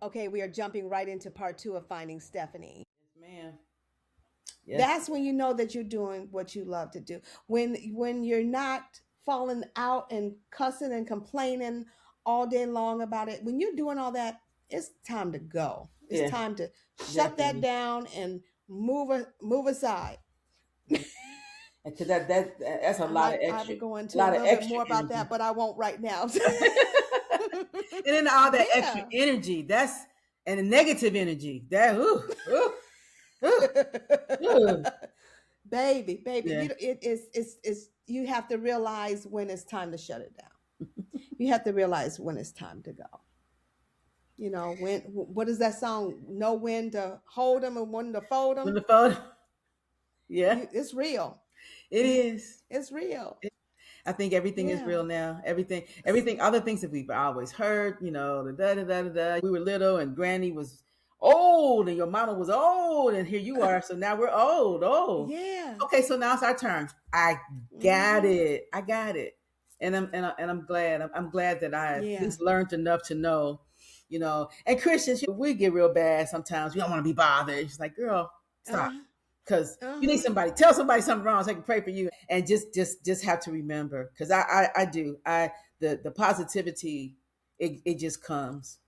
Okay, we are jumping right into part two of Finding Stephanie. Yes, ma'am. Yes. That's when you know that you're doing what you love to do. When you're not falling out and cussing and complaining all day long about it. When you're doing all that, it's time to go. It's Yeah, time to shut that definitely. down and move aside. Because that's I would go a into a lot of little bit extra more about energy. that, but I won't right now. And then all that extra Yeah. energy, and the negative energy. That ooh, ooh. Baby, Yeah. it's you have to realize when it's time to shut it down. You have to realize when it's time to go. You know, when what is that song? Know when to hold them and when to fold When them. the phone, yeah, It's real. it is. It's real. I think everything is Yeah. real now. Everything, other things that we've always heard, the da da da da da. We were little and Granny was old and your mama was old, and here you are. So now we're old. Oh, Yeah. okay. So now it's our turn. I got Hmm. it. I got it. And I'm glad. I'm glad that I at Yeah. least learned enough to know, And Christians, we get real bad sometimes. We don't want to be bothered. It's like, girl, stop, Uh-huh. because you need Uh-huh. somebody. Tell somebody something wrong so I can pray for you, and just have to remember, because I do the positivity, it just comes,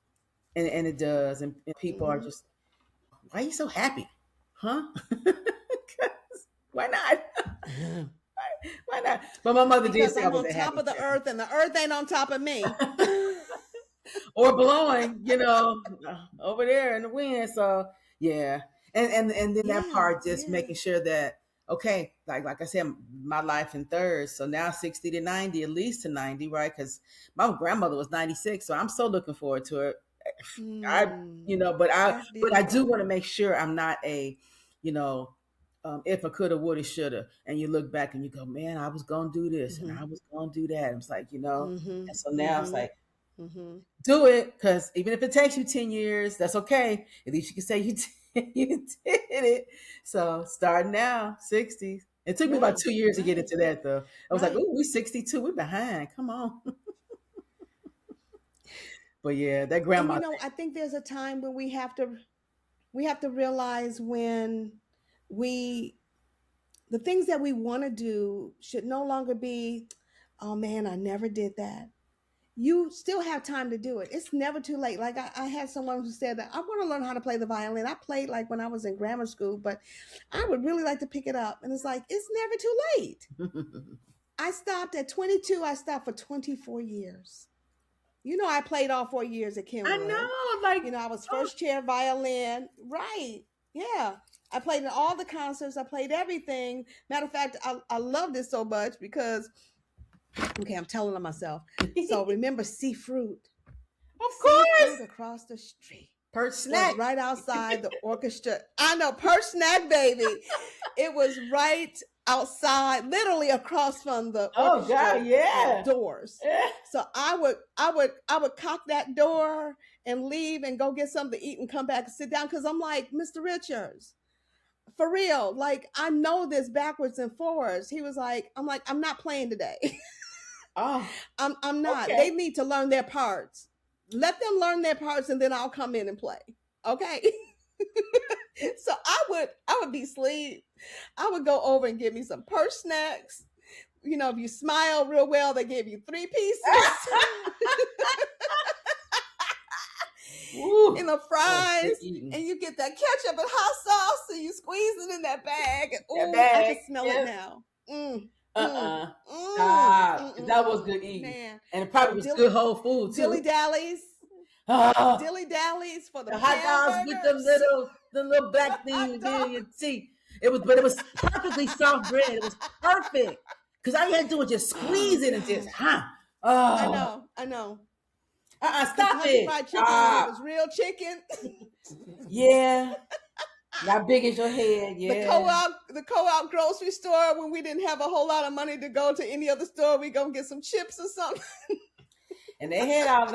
and it does, and people are Hmm. just, why are you so happy, huh? 'Cause why not? Why not? But my mother did Because say I I'm was on a top happy of the Christmas. earth and the earth ain't on top of me. Or blowing, over there in the wind. So yeah, and then that Yeah. part, just Yeah. making sure that, okay, like I said, my life in thirds. So now 60 to 90, at least to 90, right? Because my grandmother was 96, so I'm so looking forward to it. I but I That's but I do beautiful. want to make sure I'm not a, you know. If I coulda, woulda, shoulda, and you look back and you go, man, I was gonna do this and Hmm. I was gonna do that. And it's like, Hmm. and so now it's Hmm. like, Hmm. do it, because even if it takes you 10 years, that's okay. At least you can say you you did it. So starting now, 60. It took me about Right. 2 years to get Right. into that, though. I was like, Right. oh, we 62, we behind. Come on. But yeah, that And grandma I think there's a time when we have to realize when we the things that we want to do should no longer be, oh man, I never did that. You still have time to do it. It's never too late. Like I had someone who said that I want to learn how to play the violin. I played like when I was in grammar school, but I would really like to pick it up. And it's like, it's never too late. thing. I stopped at 22. I stopped for 24 years. I played all 4 years at I Kenwood. know, like, I was oh, first chair violin. Right. Yeah. I played in all the concerts. I played everything. Matter of fact, I love this so much because, okay, I'm telling on myself. So remember Seafruit. of Seafruit course. across the street Perch was snack. right outside the orchestra. I know, Purse Snack Baby. It was right outside, literally across from the Oh orchestra God, yeah. doors. Yeah. So I would cock that door and leave and go get something to eat and come back and sit down because I'm like, Mr. Richards, for real, like I know this backwards and forwards. He was like, I'm not playing today. Oh, I'm not. They okay. need to learn their parts. Let them learn their parts and then I'll come in and play. Okay. So I would be asleep. I would go over and get me some purse snacks. If you smile real well, they give you three pieces. Woo. That's Fries, good eating. and you get that ketchup and hot sauce, and you squeeze it in that bag. And That ooh, I can bag. smell it Yes. now. Mm, mm, Uh-uh. mm, Stop. mm, 'Cause mm, that was mm. good eating. Man, And it probably was good whole food dilly too. dallies, Oh, dilly dallies for the the hot pan dogs with the burgers. little black Hot thing in your dog. teeth. But it was perfectly soft bread. It was perfect. Because all you had to do was just Oh squeeze it and just, gosh, huh? I Oh, know, I know. stop Kentucky it. Fried Chicken when it Stop. was real chicken. Yeah. Not big as your head. the Yeah. co-op, the co-op grocery store when we didn't have a whole lot of money to go to any other store, we gonna get some chips or something. And they had all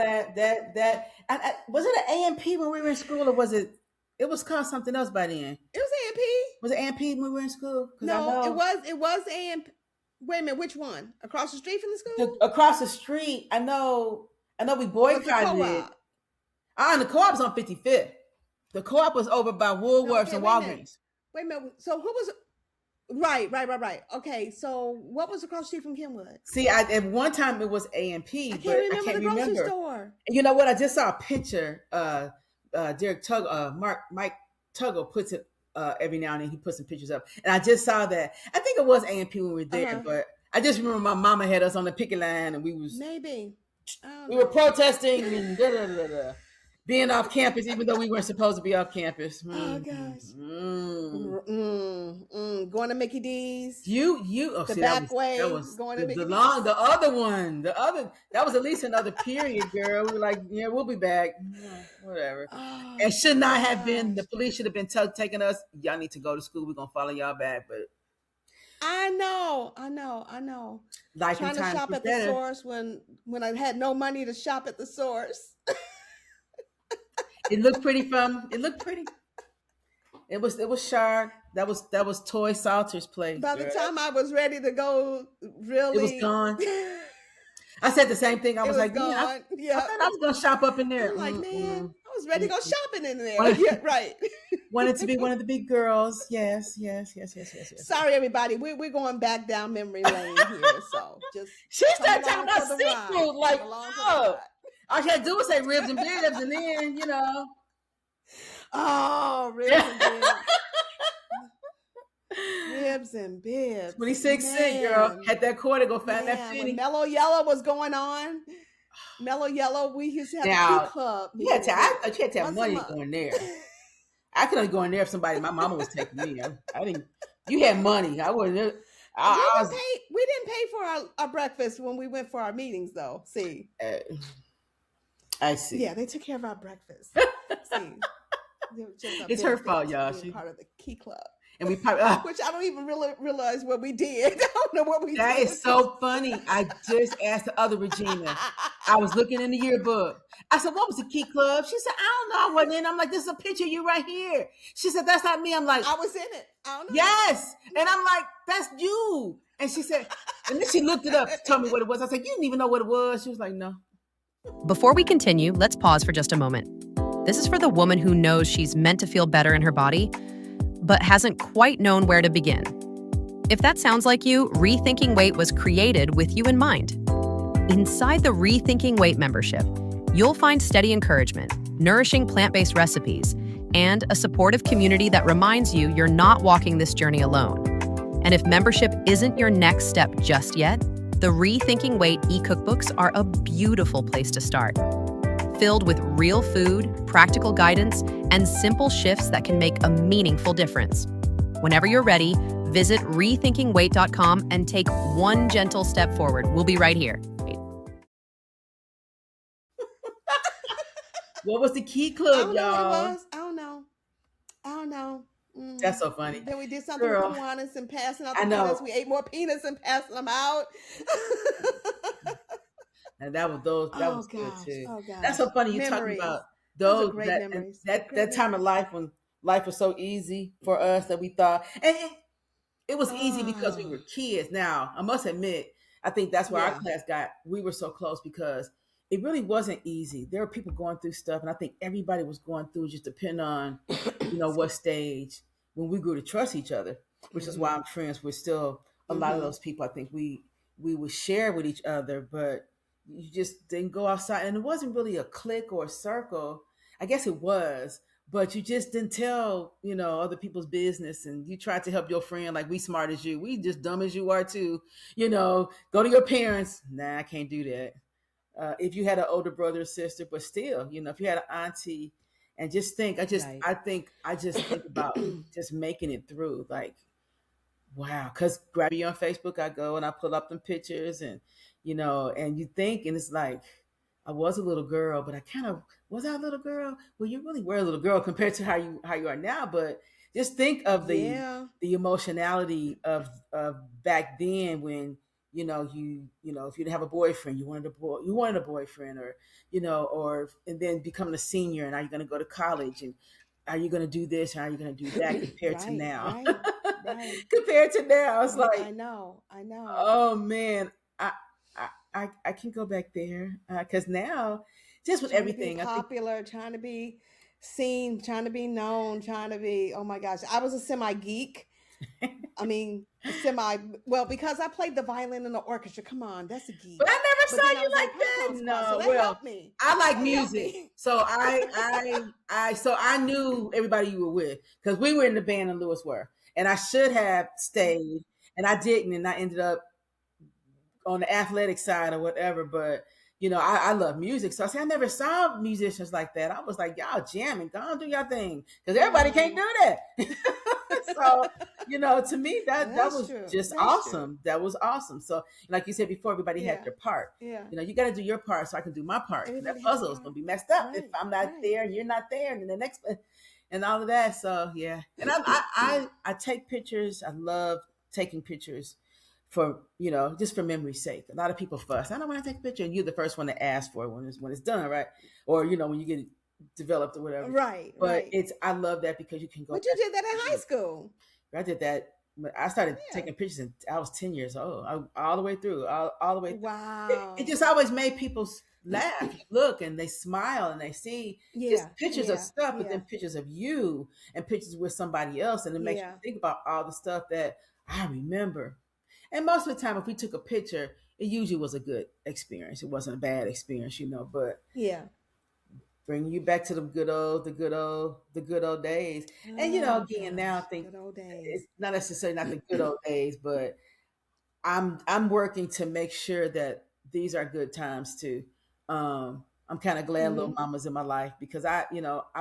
was it an A&P when we were in school, or was it was called something else by then? It was A&P. Was it A&P when we were in school? Because I No, it know was it was A&P. Wait a minute, which one? Across the street from the school? across the street, I know we Or was it boycotted it. co-op? The co-op's on 55th. The co-op was over by No, Woolworths okay, and wait a minute. Walgreens. Wait a minute. So who was right. Okay. So what was across the street from Kenwood? See, at one time it was A and I P, can't but I remember can't the grocery remember. store. And you know what? I just saw a picture. Derek Tug, Mike Tuggle puts it every now and then. He puts some pictures up, and I just saw that. I think it was A and P when we were there, Uh-huh. but I just remember my mama had us on the picket line, and Maybe. I don't we were know. protesting and being off campus, even though we weren't supposed to be off campus. Oh gosh. Mm. Going to Mickey D's. You oh The see back that way. was Going to the Mickey long D's. the other one the other that was at least another period, girl. We were like, yeah, we'll be back. Yeah, whatever. And Oh should not have been, the gosh. police should have been taking us. Y'all need to go to school. We're gonna follow y'all back. But I know. life and Trying to times shop were at the better. source when I had no money to shop at the source. It looked pretty from. It looked pretty. It was sharp. That was Toy Salter's place, By the girl. time I was ready to go, It was really, gone. it I said the same thing. I was was like, yeah, gone. I Yeah. thought I was gonna shop up in there. I'm like, man, Mm-mm. I was ready to go shopping in there. Wanted, Yeah, right. wanted to be one of the big girls. Yes. Sorry, everybody. We're going back down memory lane here. So just She come started talking along about for the ride. seafood. Like, Come along for the oh, ride. all she had to do was say ribs and bibs, and then, Oh, ribs and bibs. Ribs and bibs. 26 cent, girl. Had that quarter, go find that Man, when penny. Mellow Yellow was going on, Mellow Yellow, we used to have a key Now, club you had meeting to, there you had to have once a money to month. go in there. I could only go in there if my mama was taking me. I didn't, you had money. I wouldn't, I was, We didn't pay for our breakfast when we went for our meetings, though. See, I see. yeah, they took care of our breakfast. See, they were just our It's her benefits fault, for y'all. being part of the key club, And we probably, which I don't even really realize what we did. I don't know what we that did. is so funny. I just asked the other Regina. I was looking in the yearbook. I said, what was the key club? She said, I don't know. I wasn't in. I'm like, this is a picture of you right here. She said, that's not me. I'm like, I was in it. I don't know. yes. And I'm like, that's you. And she said, and then she looked it up, told me what it was. I said, you didn't even know what it was. She was like, no. Before we continue, let's pause for just a moment. This is for the woman who knows she's meant to feel better in her body, but hasn't quite known where to begin. If that sounds like you, Rethinking Weight was created with you in mind. Inside the Rethinking Weight membership, you'll find steady encouragement, nourishing plant-based recipes, and a supportive community that reminds you you're not walking this journey alone. And if membership isn't your next step just yet, the Rethinking Weight e-cookbooks are a beautiful place to start. Filled with real food, practical guidance, and simple shifts that can make a meaningful difference. Whenever you're ready, visit rethinkingweight.com and take one gentle step forward. We'll be right here. What was the key I club, don't know what y'all? it was. I don't know. That's so funny. Then we did something Girl, with Kiwanis and passing out I the know. peanuts. We ate more peanuts and passing them out. And that was good Gosh. too. Oh gosh. That's so funny. You're talking Memories. about Those are those great that memories. that Great that time of memories. life when life was so easy for us that we thought, and it was easy because we Oh, were kids. Now, I must admit, I think that's where our yeah. class we were so close because it really wasn't easy. There were people going through stuff, and I think everybody was going through, just depending on, what stage. When we grew to trust each other, which is why Mm-hmm. I'm friends with still a lot of Mm-hmm. those people. I think we would share with each other, but you just didn't go outside, and it wasn't really a clique or a circle. I guess it was, but you just didn't tell, other people's business, and you tried to help your friend like we smart as you. We just dumb as you are too. Go to your parents. Nah, I can't do that. If you had an older brother or sister, but still, if you had an auntie, and just think, Right. I just think about just making it through, like, wow. Because grab you on Facebook, I go and I pull up them pictures, and you think, and it's like, I was a little girl, but I kind of was I a little girl? Well, you really were a little girl compared to how you are now. But just think of the Yeah. the emotionality of back then when if you didn't have a boyfriend, you wanted a boyfriend, or and then becoming a senior, and are you going to go to college, and are you going to do this, and are you going to do that, compared to Right. now? Right. Right. Compared to now, it's I like, know. I know. oh man, I can go back there because now just with Trying to be everything. I think. popular, trying to be seen, trying to be known, trying to be, oh my gosh. I was a semi geek. I mean, a semi, well, because I played the violin in the orchestra. Come on, that's a But I geek. never But saw then I you was on the like that. Paramount squad, so No, that well, helped me. I like That helped music, me. so so I knew everybody you were with because we were in the band and Lewis were, and I should have stayed, and I didn't, and I ended up on the athletic side or whatever. But I love music, so I said I never saw musicians like that. I was like, y'all jamming, go on, do your thing, because everybody can't do that. So to me Well, that that's was true. just That's true. awesome. That was awesome. So like you said before, everybody had Yeah. their part. Yeah. You got to do your part so I can do my part. That Everybody has a puzzle is part. going to be messed up if Right. I'm not Right. there and you're not there, and then the next and all of that. So yeah, and I take pictures. I love taking pictures for just for memory's sake. A lot of people fuss. I don't want to take a picture, and you're the first one to ask for it when it's done, right? Or when you get it developed or whatever. Right. But Right. I love that because you can go. But you did that in high school. I did that. I started Yeah. taking pictures and I was 10 years old, all the way through, all the way. Wow. It just always made people laugh, look, and they smile and they see just pictures of stuff, but then pictures of you and pictures with somebody else. And it makes you think about all the stuff that I remember. And most of the time, if we took a picture, it usually was a good experience. It wasn't a bad experience, but bringing you back to the good old days. And again, now I think it's not necessarily not the good old days, but I'm working to make sure that these are good times too. I'm kind of glad little mama's in my life because I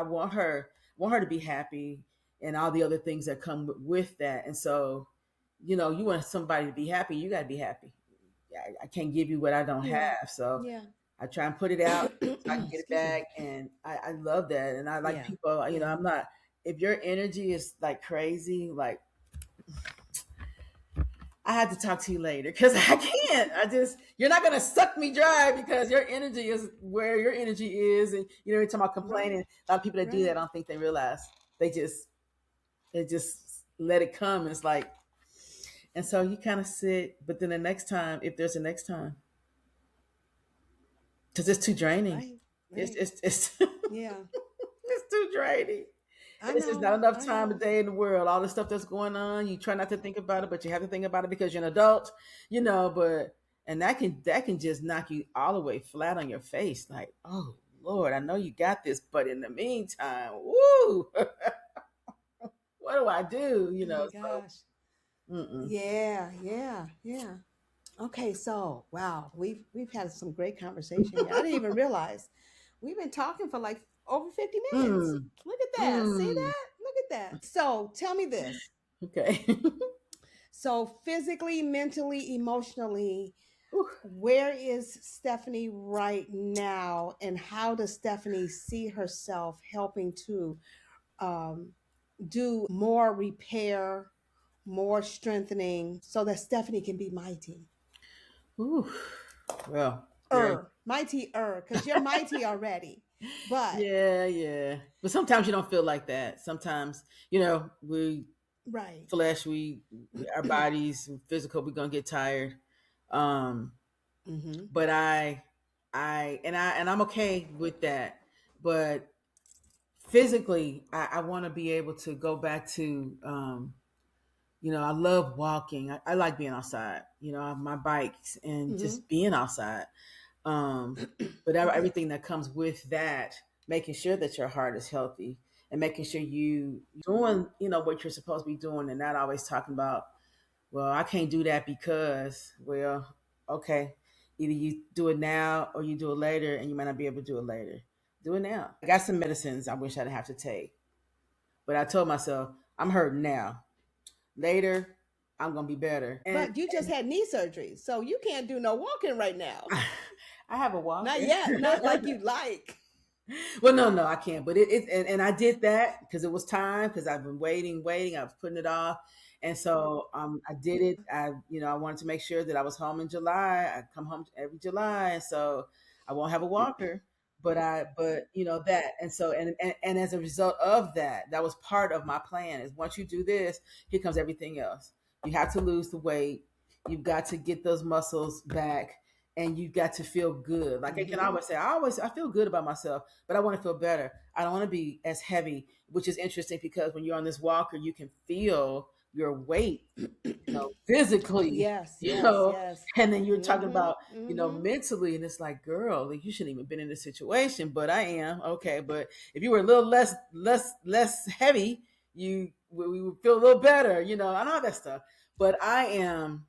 want her to be happy and all the other things that come with that. And so, you want somebody to be happy, you got to be happy. I can't give you what I don't have. So I try and put it out so I can get it back. And I love that. And I like people, I'm not, if your energy is like crazy, like I had to talk to you later because I can't. You're not going to suck me dry because your energy is where your energy is. And, every time I complaining, a lot of people that do that, I don't think they realize they just let it come. It's like, and so you kind of sit, but then the next time, if there's a next time, because it's too draining. Right. It's Yeah. it's too draining. This is not enough time a day in the world. All the stuff that's going on, you try not to think about it, but you have to think about it because you're an adult, but and that can just knock you all the way flat on your face. Like, oh Lord, I know you got this, but in the meantime, woo, what do I do? Oh my gosh. Yeah. Okay, so wow, we've had some great conversation here. I didn't even realize we've been talking for like over 50 minutes. Look at that. See that? Look at that. So tell me this. Okay. So physically, mentally, emotionally, where is Stephanie right now, and how does Stephanie see herself helping to do more repair, more strengthening, so that Stephanie can be mighty? Ooh. Well, mighty-er, because you're mighty already. But yeah. But sometimes you don't feel like that. Sometimes, we flesh, our bodies, physical, we're gonna get tired. But I'm okay with that. But physically, I want to be able to go back to I love walking. I like being outside. I have my bikes and just being outside. But everything that comes with that, making sure that your heart is healthy and making sure you doing, what you're supposed to be doing and not always talking about, well, I can't do that because, well, okay, either you do it now or you do it later and you might not be able to do it later. Do it now. I got some medicines I wish I didn't have to take, but I told myself I'm hurting now. Later, I'm going to be better. But you just had knee surgery, so you can't do no walking right now. I have a walker. Not yet. Not like you'd like. Well, no, I can't. But and I did that because it was time, because I've been waiting. I was putting it off. And so I did it. I wanted to make sure that I was home in July. I come home every July. And so I won't have a walker. But that. And so, and as a result of that was part of my plan, is once you do this, here comes everything else. You have to lose the weight. You've got to get those muscles back. and you got to feel good. Like I can Mm-hmm. always say, I feel good about myself, but I want to feel better. I don't want to be as heavy, which is interesting because when you're on this walker, you can feel your weight, physically, Yes, yes, yes. and then you're talking Mm-hmm. about, Mm-hmm. mentally, and it's like, girl, like, you shouldn't even been in this situation, but I am okay. But if you were a little less heavy, we would feel a little better, and all that stuff. But I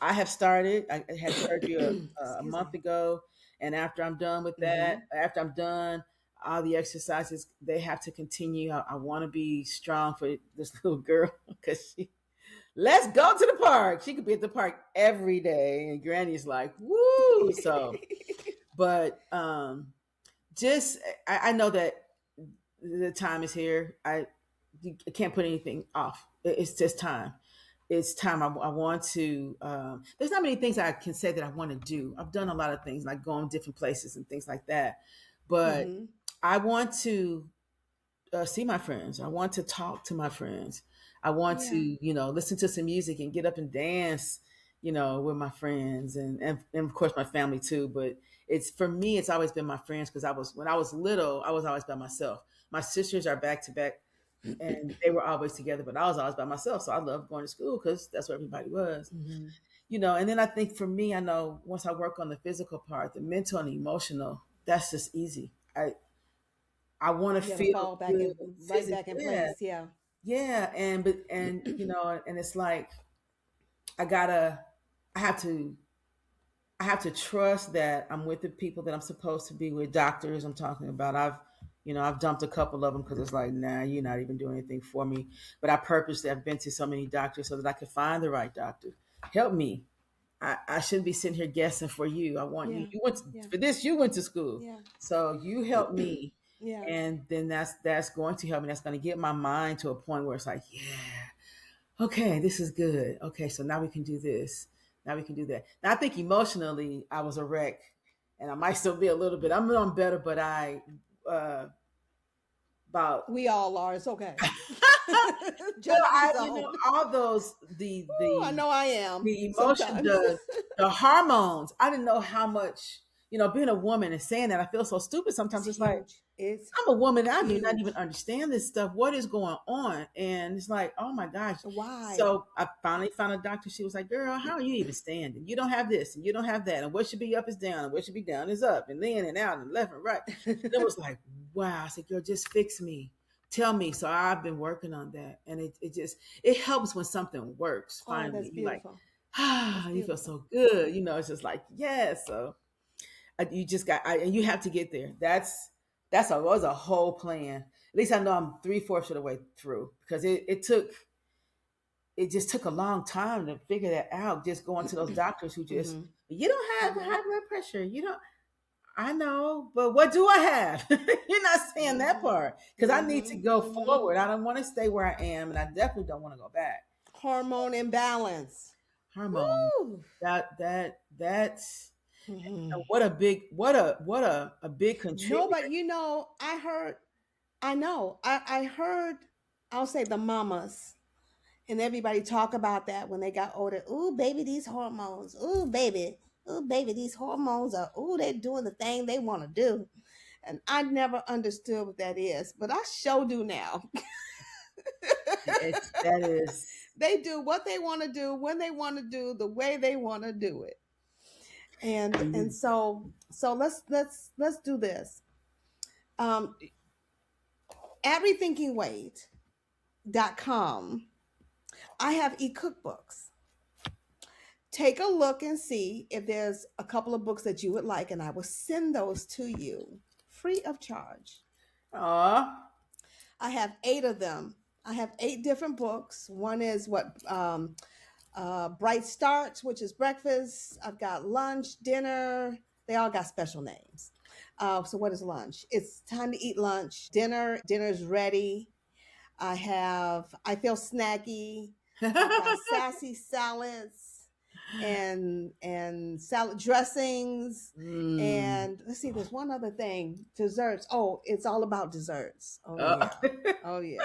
have started. I had surgery a Excuse me. month ago, and after I'm done with that, Mm-hmm. after I'm done, all the exercises they have to continue. I want to be strong for this little girl because let's go to the park. She could be at the park every day, and Granny's like, woo. So, but just I know that the time is here. You can't put anything off. It's just time. It's time. I want to. There's not many things I can say that I want to do. I've done a lot of things, like going different places and things like that. But Mm-hmm. I want to see my friends. I want to talk to my friends. I want to, Yeah. listen to some music and get up and dance, with my friends and of course my family too. But it's for me, it's always been my friends because when I was little, I was always by myself. My sisters are back to back and they were always together, but I was always by myself. So I loved going to school because that's where everybody was, Mm-hmm. and then I think for me, I know once I work on the physical part, the mental and emotional, that's just easy. I want to You gotta feel fall back good in right physically. back in Yeah, place. Yeah. yeah, and it's like I gotta, I have to, I have to trust that I'm with the people that I'm supposed to be with. Doctors, I'm talking about. I've dumped a couple of them because it's like, nah, you're not even doing anything for me. But I purposely have been to so many doctors so that I could find the right doctor. Help me. I shouldn't be sitting here guessing for you. I want you. Yeah. You went Yeah. for this. You went to school, Yeah. so you help me, Yeah. and then that's going to help me. That's going to get my mind to a point where it's like, yeah, okay, this is good. Okay, so now we can do this. Now we can do that. Now I think emotionally, I was a wreck, and I might still be a little bit. I'm on better, but I about We all are. It's okay. well, Judge his own. all those the Ooh, I the know I am the emotion, sometimes. the hormones. I didn't know how much, being a woman and saying that I feel so stupid It's sometimes. It's like huge. It's I'm a woman. I do not even huge. understand this stuff. What is going on? And it's like, oh my gosh. Why? So I finally found a doctor. She was like, girl, how are you even standing? You don't have this and you don't have that. And what should be up is down and what should be down is up and in and out and left and right. And it was like, wow. I said, girl, just fix me. Tell me. So I've been working on that. And it helps when something works Oh, that's finally. You like, beautiful. That's you feel beautiful. so good. It's just like, yes. So you just got, and you have to get there. Was a whole plan. At least I know I'm 3/4 of the way through because it just took a long time to figure that out. Just going to those doctors who just, Mm-hmm. you don't have Mm-hmm. high blood pressure. You don't. I know, but what do I have? You're not saying that Mm-hmm. part because I need to Mm-hmm. go Mm-hmm. forward. I don't want to stay where I am, and I definitely don't want to go back. Hormone imbalance. Hormone. Woo. That's Mm-hmm. what a big No, contributor. but I heard, I'll say the mamas and everybody talk about that when they got older. Ooh, baby, these hormones. Ooh, baby. Ooh, baby, these hormones are, ooh, they're doing the thing they want to do. And I never understood what that is, but I sure do now. That is. They do what they want to do when they want to do the way they want to do it. And so let's do this. Um, at rethinkingweight.com, I have e-cookbooks. Take a look and see if there's a couple of books that you would like, and I will send those to you free of charge. Aw. I have 8 of them. I have 8 different books. One is Bright Starts, which is breakfast. I've got lunch, dinner. They all got special names. So what is lunch? It's time to eat lunch. Dinner's ready. I feel snacky. I've got sassy salads and salad dressings. Mm. And let's see, there's one other thing. Desserts. Oh, it's all about desserts. Oh Uh, yeah. Oh yeah.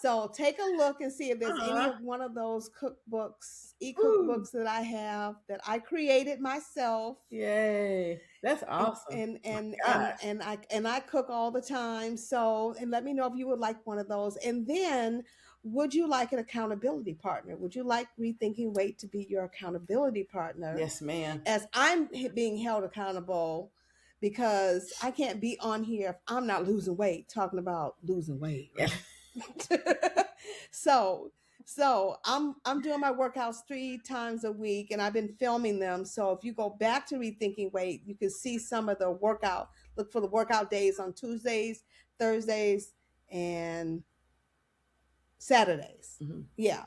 So take a look and see if there's any Uh-huh. of one of those cookbooks, Ooh, e-cookbooks that I have that I created myself. yay. That's and awesome. and and and Gosh. and I cook all the time. So, and let me know if you would like one of those. And then, would you like an accountability partner? Would you like Rethinking Weight to be your accountability partner? Yes, ma'am. As I'm being held accountable, because I can't be on here if I'm not losing weight, talking about losing weight, Yeah. right? so I'm doing my workouts 3 times a week, and I've been filming them. So if you go back to Rethinking Weight, you can see some of the workout. Look for the workout days on Tuesdays, Thursdays, and Saturdays. Mm-hmm. Yeah,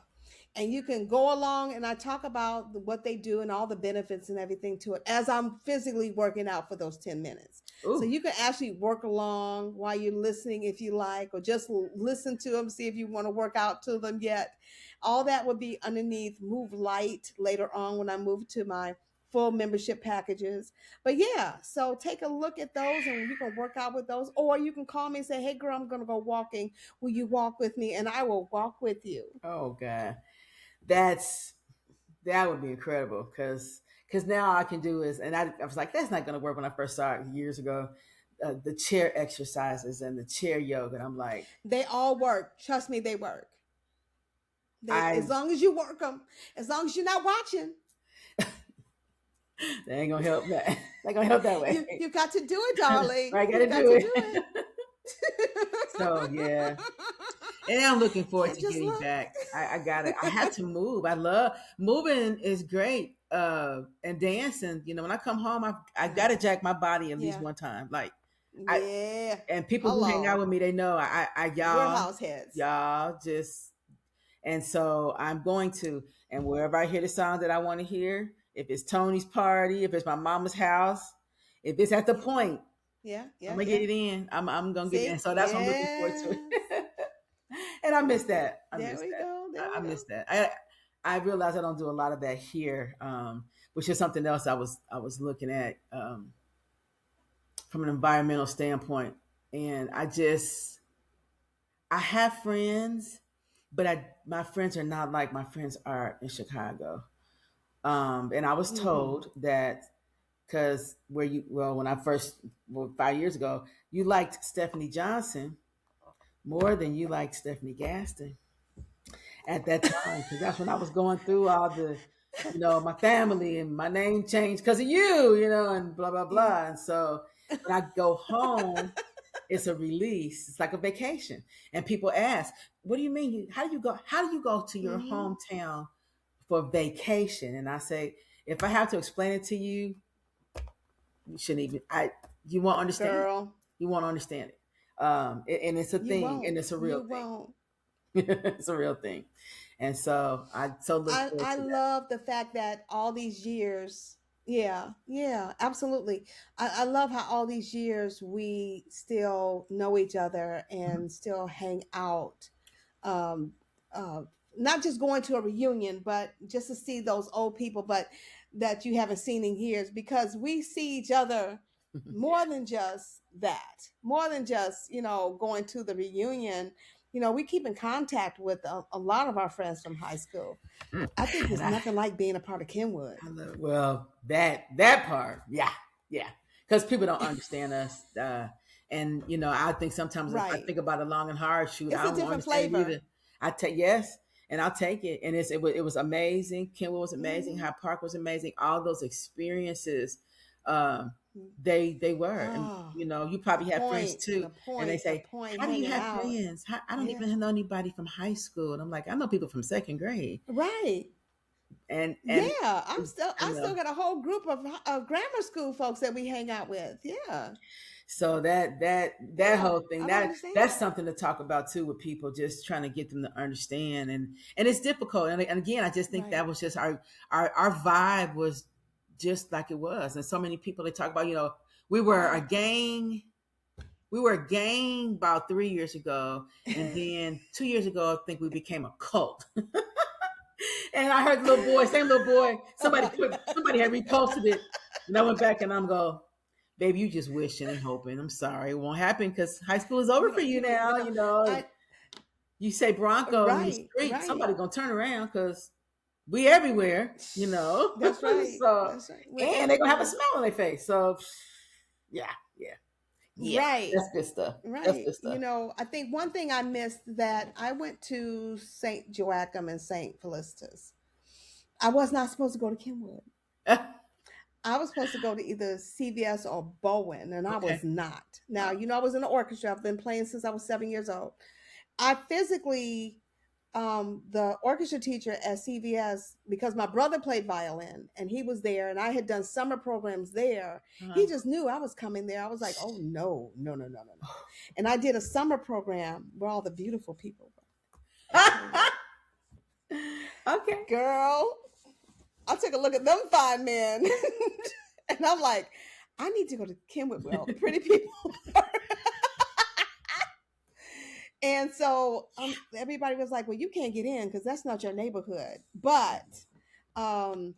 and you can go along, and I talk about what they do and all the benefits and everything to it as I'm physically working out for those 10 minutes. So Ooh. you can actually work along while you're listening if you like, or just listen to them, see if you want to work out to them yet. All that would be underneath Move Light later on when I move to my full membership packages. But yeah, so take a look at those and you can work out with those, or you can call me and say, hey girl, I'm going to go walking, will you walk with me? And I will walk with you. Oh God. That's that would be incredible because now I can do is, and I was like, that's not going to work when I first started years ago. The chair exercises and the chair yoga. And I'm like, They all work. Trust me, they work. They, I as long as you work them, as long as you're not watching, they ain't gonna help that. They ain't gonna help that way. you've got to do it, darling. I gotta You've got do to it. do it. So yeah, and I'm looking forward And to just getting look. back. I got it. I have to move. I love moving is great. And dancing. You know, when I come home, I Yeah, gotta jack my body at least yeah, one time. Like I yeah. and people who hang out Hello, with me, they know we're house heads. y'all just, and so I'm going to, and wherever I hear the song that I want to hear, if it's Tony's party, if it's my mama's house, if it's at the Yeah, point, yeah, I'm yeah, gonna get yeah. it in. I'm gonna get it in. See, So that's what I'm looking forward to. yes. And I miss that. I There miss we that. go. There I we go. miss that. I realize I don't do a lot of that here, which is something else I was looking at from an environmental standpoint. And I have friends, but my friends are not like my friends are in Chicago. And I was Mm-hmm. told that because when I first, 5 years ago, you liked Stephanie Johnson more than you liked Stephanie Gaston at that time, because that's when I was going through all the, my family and my name changed because of you, and blah blah Yeah. blah. And so when I go home, it's a release. It's like a vacation. And people ask, "What do you mean? How do you go? How do you go to your Mm-hmm. hometown for vacation?" And I say, if I have to explain it to you, you shouldn't even. You won't understand. Girl, You won't understand it. And it's a you thing, won't. and it's a real You thing. won't. It's a real thing. And so I so look forward I to that. love the fact that all these years, yeah, yeah, absolutely. I love how all these years we still know each other Mhm. and still hang out. Um, uh, Not just going to a reunion, but just to see those old people, but that you haven't seen in years, because we see each other more than just that, more than just, going to the reunion. We keep in contact with a lot of our friends from high school. I think And there's nothing like being a part of Kenwood. I love, well, that part, yeah, yeah, because people don't understand us, and I think sometimes if I Right. think about a long and hard shoot, It's I a don't different understand it flavor. either. I take yes, and I'll take it, and it was amazing. Kenwood was amazing. Hmm. Hyde Park was amazing. All those experiences, um, they were, and Oh, you the probably have friends point, too, the and they point, the say, point, "How do you hanging have out. friends? I don't Yeah. even know anybody from high school," and I'm like, I know people from second grade, Right. and Yeah. I you still know. got a whole group of grammar school folks that we hang out with. Yeah. So that Yeah. whole thing, I don't that's understand. something to talk about too with people, just trying to get them to understand, and it's difficult, and again, I just think Right. that was just our vibe was just like it was, and so many people they talk about, we were a Yeah. gang. We were a gang about 3 years ago, and then 2 years ago, I think we became a cult. And I heard the little boy, same little boy, Oh my God. somebody had reposted it, and I went back and I'm go, baby, you just wishing and hoping. I'm sorry, it won't happen because high school is over for you People, now. I You say Bronco in the Right, street, right. somebody gonna turn around because we everywhere, you know. That's right. So, That's right. and they're gonna have a smile on their face. So, yeah, yeah, yeah. Right. That's good stuff. That's Right. good stuff. I think one thing I missed, that I went to St. Joachim and St. Felicitas. I was not supposed to go to Kenwood. I was supposed to go to either CVS or Bowen, and I was Okay. not. Now, I was in the orchestra. I've been playing since I was 7 years old. I physically, the orchestra teacher at CVS, because my brother played violin and he was there, and I had done summer programs there. He just knew I was coming there. I was like, oh, no, no, no, no, no, no. And I did a summer program where all the beautiful people were. Okay. Girl, I took a look at them fine men and I'm like, I need to go to Kenwood where all the pretty people are. And so everybody was like, well, you can't get in because that's not your neighborhood. But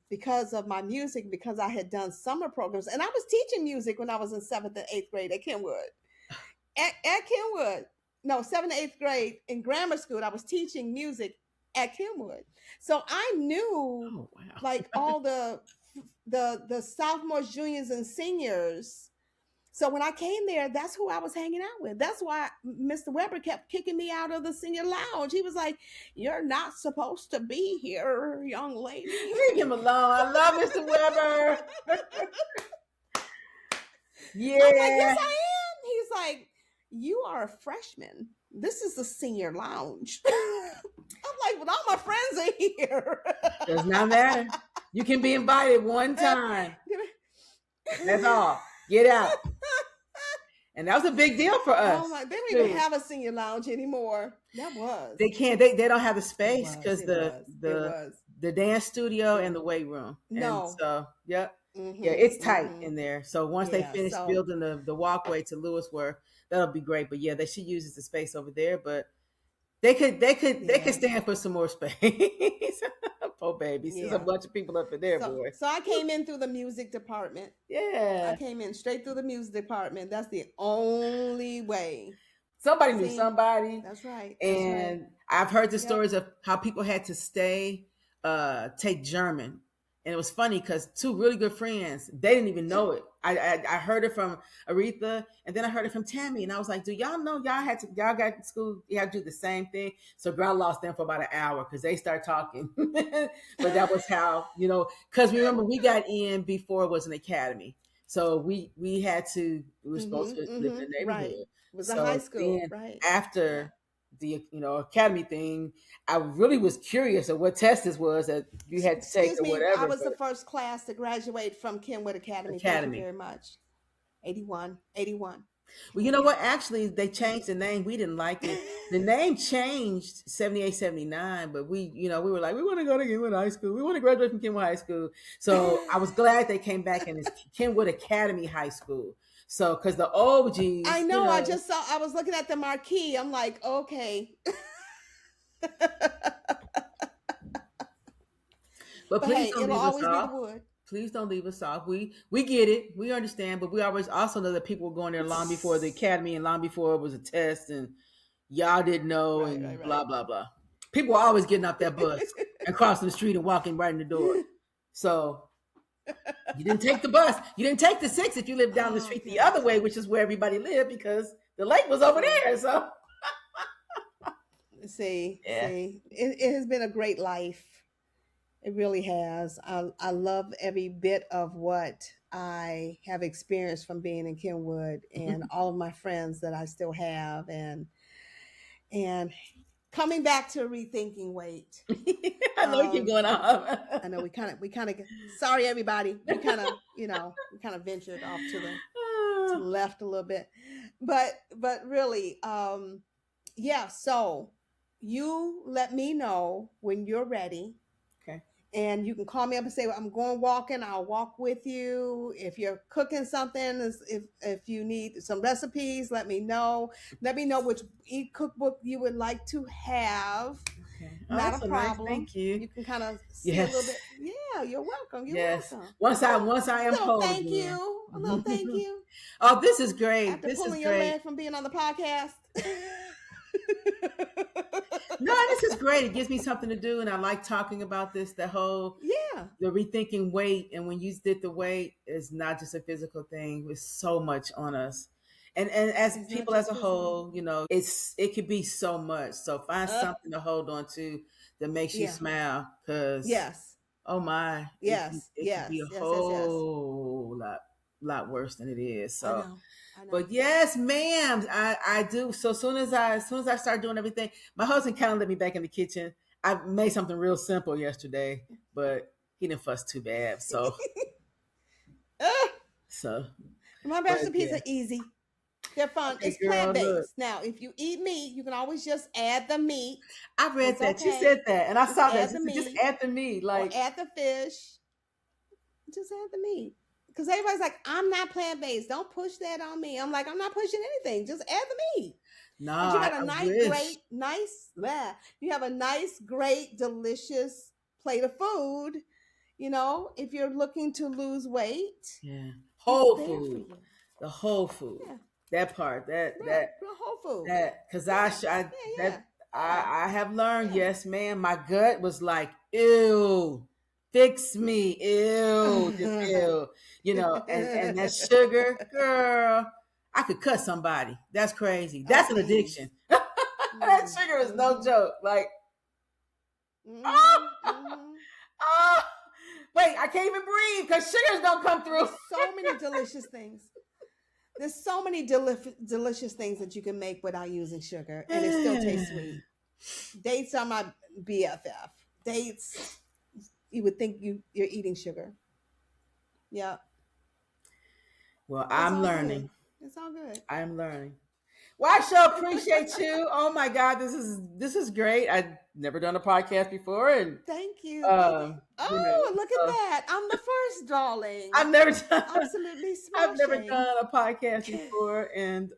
because of my music, because I had done summer programs, and I was teaching music when I was in 7th and 8th grade at Kenwood. At Kenwood, no, 7th and 8th grade in grammar school, I was teaching music at Kenwood. So I knew like all the sophomores, juniors, and seniors. So when I came there, that's who I was hanging out with. That's why Mr. Weber kept kicking me out of the senior lounge. He was like, you're not supposed to be here, young lady. Leave him alone. I love Mr. Weber. Yeah. I'm like, yes, I am. He's like, you are a freshman. This is the senior lounge. I'm like, well, all my friends are here. Does not matter. You can be invited one time. That's all. Get out. And that was a big deal for us. Oh my, they don't even have a senior lounge anymore. That was. They can't. They don't have the space because the dance studio and the weight room. No. And so, yep. Mm-hmm, yeah, it's tight in there. So once they finish building the walkway to Lewisworth, that'll be great. But yeah, she uses the space over there. But they could stand for some more space. Poor babies. There's a bunch of people up in there, boy. So I came in through the music department. Yeah. I came in straight through the music department. That's the only way. Somebody knew somebody. That's right. And I've heard the stories of how people had to take German. And it was funny because two really good friends, they didn't even know it. I heard it from Aretha, and then I heard it from Tammy, and I was like, "Do y'all know y'all got to school? You have to do the same thing." So girl, I lost them for about an hour because they started talking. But that was how, because remember we got in before it was an academy, so we were supposed to live in the neighborhood. Right. It was a high school, right? After the academy thing, I really was curious of what test this was that you had to take or whatever. I was the first class to graduate from Kenwood Academy. Thank you very much. 81. Well, you know what? Actually, they changed the name. We didn't like it. The name changed 78, 79, but we were like, we want to go to Kenwood High School. We want to graduate from Kenwood High School. So I was glad they came back and it's Kenwood Academy High School. So, because the OGs. I know, I just saw, I was looking at the marquee. I'm like, okay. But please don't leave us off. Please don't leave us off. We get it. We understand. But we always also know that people were going there long before the academy and long before it was a test. And y'all didn't know blah, blah, blah. People were always getting off that bus and crossing the street and walking right in the door. So you didn't take the bus. You didn't take the 6 if you lived down the street the other way, which is where everybody lived because the lake was over there. So see, it has been a great life. It really has. I love every bit of what I have experienced from being in Kenwood and all of my friends that I still have, and coming back to rethinking weight. I know you keep going on. I know we kind of. Sorry, everybody. We kind of ventured off to the left a little bit, but really, yeah. So you let me know when you're ready. And you can call me up and say, well, I'm going walking. I'll walk with you. If you're cooking something, if you need some recipes, let me know. Let me know which cookbook you would like to have. Okay. Not a problem. Nice. Thank you. You can kind of see a little bit. Yeah, you're welcome. You're welcome. Once I am home. Thank you. A little thank you. Oh, this is great. After pulling your leg from being on the podcast. No, this is great. It gives me something to do, and I like talking about this. The whole Yeah, the rethinking weight, and when you did the weight, is not just a physical thing. It's so much on us, and as it's not people as just a physical. whole, it could be so much. So find Uh, something to hold on to that makes you yeah. smile, because Yes. oh my, Yes. it could be a Yes. Yes. Yes. Yes. whole lot worse than it is. I So, know. I know. but yes, ma'am, I do. So as soon as I start doing everything, my husband kind of let me back in the kitchen. I made something real simple yesterday, but he didn't fuss too bad. So Uh, so, my but recipes yeah, are easy. They're fun. okay, It's girl, plant look, based. Now, if you eat meat, you can always just add the meat. I read It's that. She okay. said that, and I Just saw that. add She the said, just meat add the meat, or like. add the fish. Just add the meat. Because everybody's like, I'm not plant based. Don't push that on me. I'm like, I'm not pushing anything. Just add the meat. No, But you got a I nice, wish. great, nice, bleh. You have a nice, great, delicious plate of food. If you're looking to lose weight, Yeah, it's whole there for food, you. the whole food. Yeah, That part, yeah, real whole food. because Yeah, yeah, yeah, I have learned. yeah, Yes, ma'am. My gut was like, ew, fix me, ew, just yeah. ew. And that sugar, girl, I could cut somebody. That's crazy. Oh, That's an please. addiction. That sugar is no Mm-hmm. joke. Like, Mm-hmm. Mm-hmm. oh, wait, I can't even breathe because sugar's gonna come through. There's so many delicious things. There's so many delicious things that you can make without using sugar, and it still tastes sweet. Dates are my BFF. Dates, you would think you're eating sugar. Yeah, Well, but it's I'm all good. learning. It's all good. I'm learning. Well, I sure appreciate you. Oh my God, this is great. I've never done a podcast before, and Thank you. Thank you. you know, Oh, look at so that. I'm the first, darling. I've never done Absolutely I've never smashing. done a podcast before, and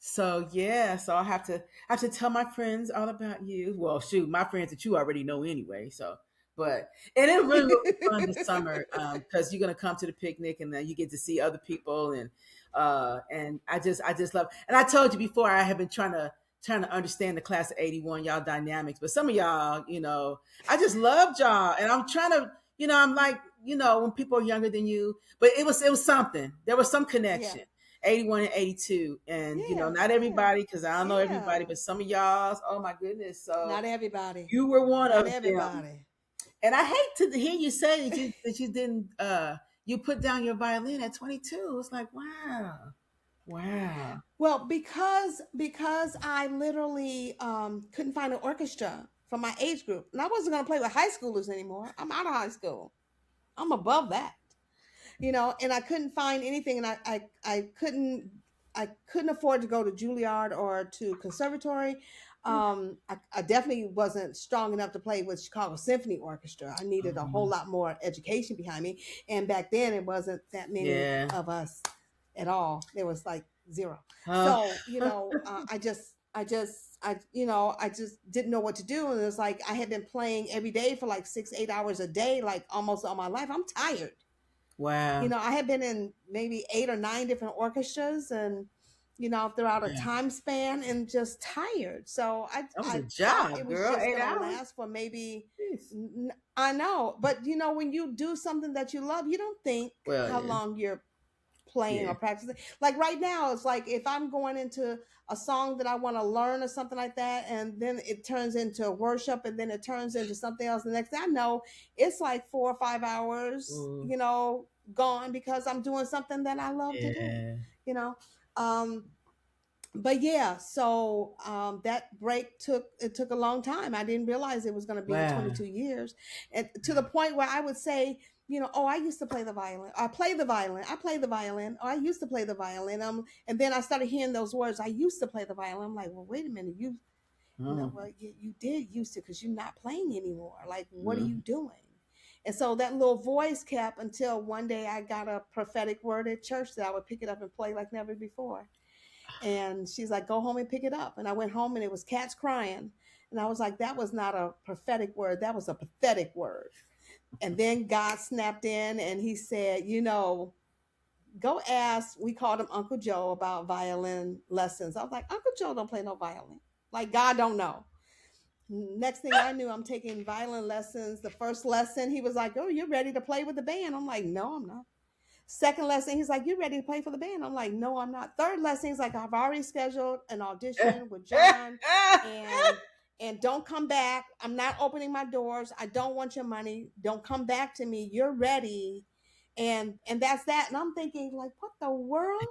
so yeah, so I have to tell my friends all about you. Well, shoot, my friends that you already know anyway. So, but and it really will be fun this summer, because you're gonna come to the picnic, and then you get to see other people, and I just love. And I told you before, I have been trying to understand the class of '81, y'all dynamics, but some of y'all, I just loved y'all, and I'm trying to, I'm like, when people are younger than you, but it was something. There was some Yeah. connection. 81 and 82, and Yeah. not Yeah. everybody, because I don't know everybody, Yeah. but some of y'all's, oh my goodness. So Not everybody. you were one Not of them, everybody. and I hate to hear you say that you didn't you put down your violin at 22. It's like, wow. Well, because I literally couldn't find an orchestra for my age group, and I wasn't going to play with high schoolers anymore. I'm out of high school. I'm above that. And I couldn't find anything, and I couldn't afford to go to Juilliard or to conservatory. I definitely wasn't strong enough to play with Chicago Symphony Orchestra. I needed a whole lot more education behind me, and back then it wasn't that many Yeah. of us at all. There was like zero. Uh, So I just didn't know what to do, and it was like I had been playing every day for like 6-8 hours a day, like almost all my life. I'm tired. wow. I had been in maybe 8 or 9 different orchestras, and throughout a Yeah. time span, and just tired. So I That was a I thought it job, was girl. just Eight gonna hours. last for maybe. Jeez. I know, but when you do something that you love, you don't think Well, how yeah. long you're playing Yeah. or practicing. Like right now, it's like if I'm going into a song that I want to learn or something like that, and then it turns into worship, and then it turns into something else the next day. I know it's like 4 or 5 hours, Ooh, gone because I'm doing something that I love to do. yeah. You know, um, but yeah, so that break took a long time. I didn't realize it was going to be Wow. 22 years, and to the point where I would say, oh, I used to play the violin. I play the violin. I play the violin. Oh, I used to play the violin. And then I started hearing those words. I used to play the violin. I'm like, well, wait a minute. Mm, Well, you did used to, because you're not playing anymore. Like, what are you mm. doing? And so that little voice kept, until one day I got a prophetic word at church that I would pick it up and play like never before. And she's like, go home and pick it up. And I went home, and it was cats crying. And I was like, that was not a prophetic word. That was a pathetic word. And then God snapped in, and he said, go ask, we called him Uncle Joe, about violin lessons. I was like, Uncle Joe don't play no violin. Like, God don't know. Next thing I knew, I'm taking violin lessons. The first lesson, he was like, "Oh, you're ready to play with the band?" I'm like, "No, I'm not." Second lesson, he's like, "You ready to play for the band?" I'm like, "No, I'm not." Third lesson, he's like, "I've already scheduled an audition with John, and don't come back. I'm not opening my doors. I don't want your money. Don't come back to me. You're ready." And that's that. And I'm thinking, like, what the world?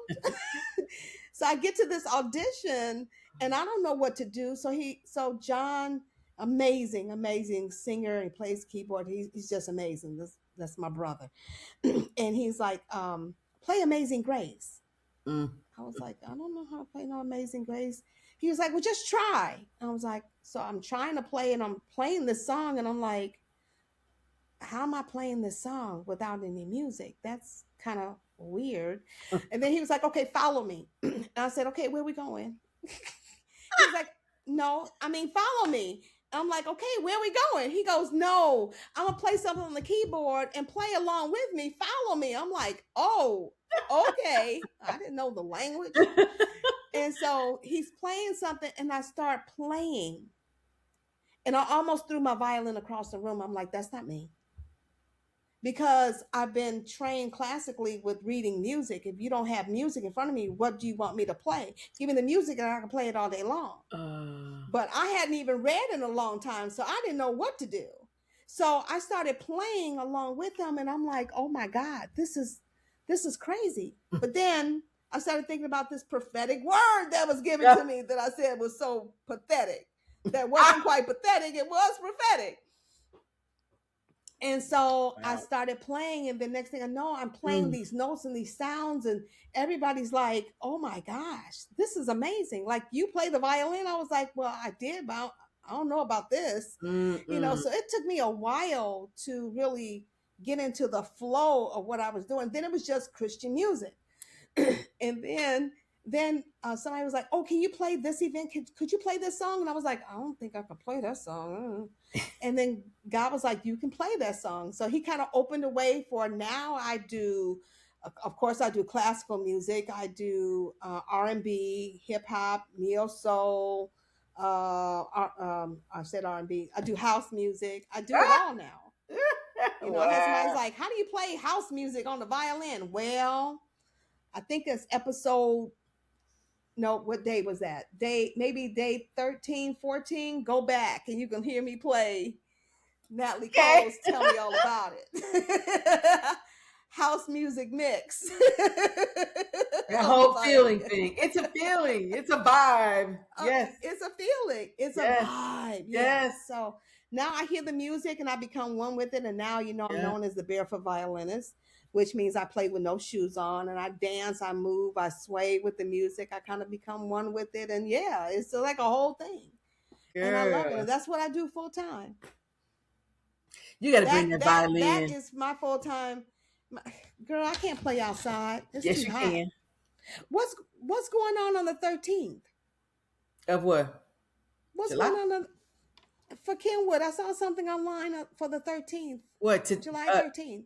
So I get to this audition and I don't know what to do. So John, amazing singer. He plays keyboard. He's just amazing. That's my brother. And he's like, play Amazing Grace. I was like, I don't know how to play no Amazing Grace. He was like, well, just try. And I was like, so I'm trying to play and I'm playing this song and I'm like, how am I playing this song without any music? That's kind of weird. And then he was like, okay, follow me. And I said, okay, where are we going? He's like, no, I mean, follow me. I'm like, okay, where are we going? He goes, no, I'm gonna play something on the keyboard and play along with me. Follow me. I'm like, oh, okay. I didn't know the language. And so he's playing something and I start playing. And I almost threw my violin across the room. I'm like, that's not me. Because I've been trained classically with reading music. If you don't have music in front of me, what do you want me to play? Give me the music and I can play it all day long. But I hadn't even read in a long time, so I didn't know what to do. So I started playing along with them and I'm like, oh my God, this is crazy. But then I started thinking about this prophetic word that was given to me that I said was so pathetic. That wasn't quite pathetic, it was prophetic. And so I started playing, and the next thing I know, I'm playing these notes and these sounds, and everybody's like, oh my gosh, this is amazing. Like, you play the violin? I was like, well, I did, but I don't know about this. You know, so it took me a while to really get into the flow of what I was doing. Then it was just Christian music. And then somebody was like, oh, can you play this event? Could you play this song? And I was like, I don't think I could play that song. And then God was like, you can play that song. So he kind of opened the way for now. I do, of course, I do classical music. I do R&B, hip hop, neo soul. I said R&B. I do house music. I do it all now. You know, somebody's like, how do you play house music on the violin? Well, I think it's episode, no, what day was that? Maybe day 13, 14. Go back and you can hear me play Natalie Cole's Tell Me All About It. House music mix. That whole feeling thing. It's a feeling. It's a vibe. Yes. It's a feeling. It's a vibe. Yes. So now I hear the music and I become one with it. And now, you know, I'm known as the barefoot violinist, which means I play with no shoes on and I dance, I move, I sway with the music. I kind of become one with it. And yeah, it's like a whole thing. And I love it. And that's what I do full time. You got to bring that violin. That is my full time. Girl, I can't play outside. It's yes, too you hot. can. What's going on the 13th? Of what? What's going on for Kenwood? I saw something online for the 13th. What? July 13th.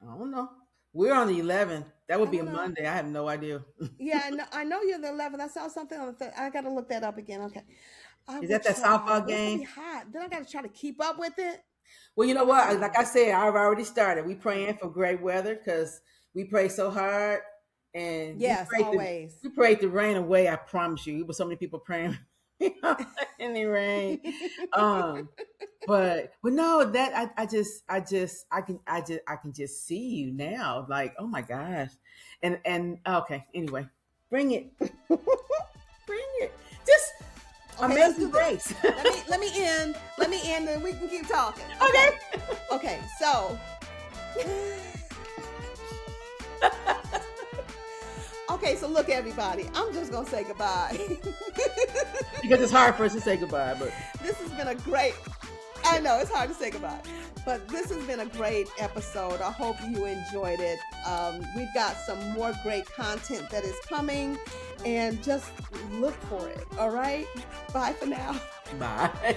I don't know. We're on the 11th. That would be a Monday. I have no idea. Yeah, I know you're the 11th. I saw something on the 3rd. I got to look that up again. Okay. Is that softball game? It's gonna be hot. Then I got to try to keep up with it. Well, you know what? Like I said, I've already started. We praying for great weather because we pray so hard. And yes, always. We prayed the rain away. I promise you. There were so many people praying in the rain. But no, that I can just see you now. Like, oh my gosh. And okay, anyway, bring it. Bring it. Just Amazing Grace. Let me end and we can keep talking. Okay, so okay, so look, everybody, I'm just gonna say goodbye. Because it's hard for us to say goodbye, but this has been a great, I know it's hard to say goodbye, but this has been a great episode. I hope you enjoyed it. We've got some more great content that is coming, and just look for it. All right, bye for now. Bye.